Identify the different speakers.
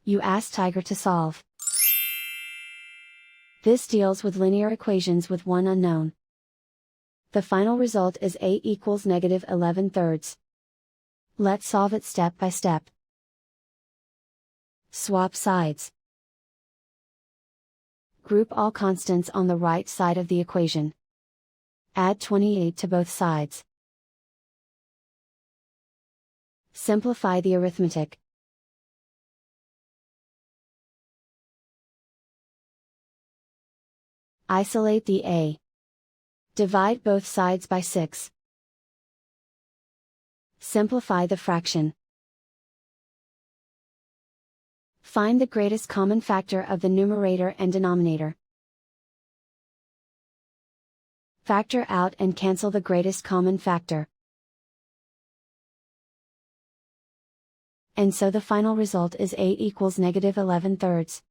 Speaker 1: You ask Tiger to solve. This deals with linear equations with one unknown. The final result is a equals -11/3. Let's solve it step by step. Swap sides. Group all constants on the right side of the equation. Add 28 to both sides. Simplify the arithmetic. Isolate the a. Divide both sides by 6. Simplify the fraction. Find the greatest common factor of the numerator and denominator. Factor out and cancel the greatest common factor. And so the final result is a equals -11/3.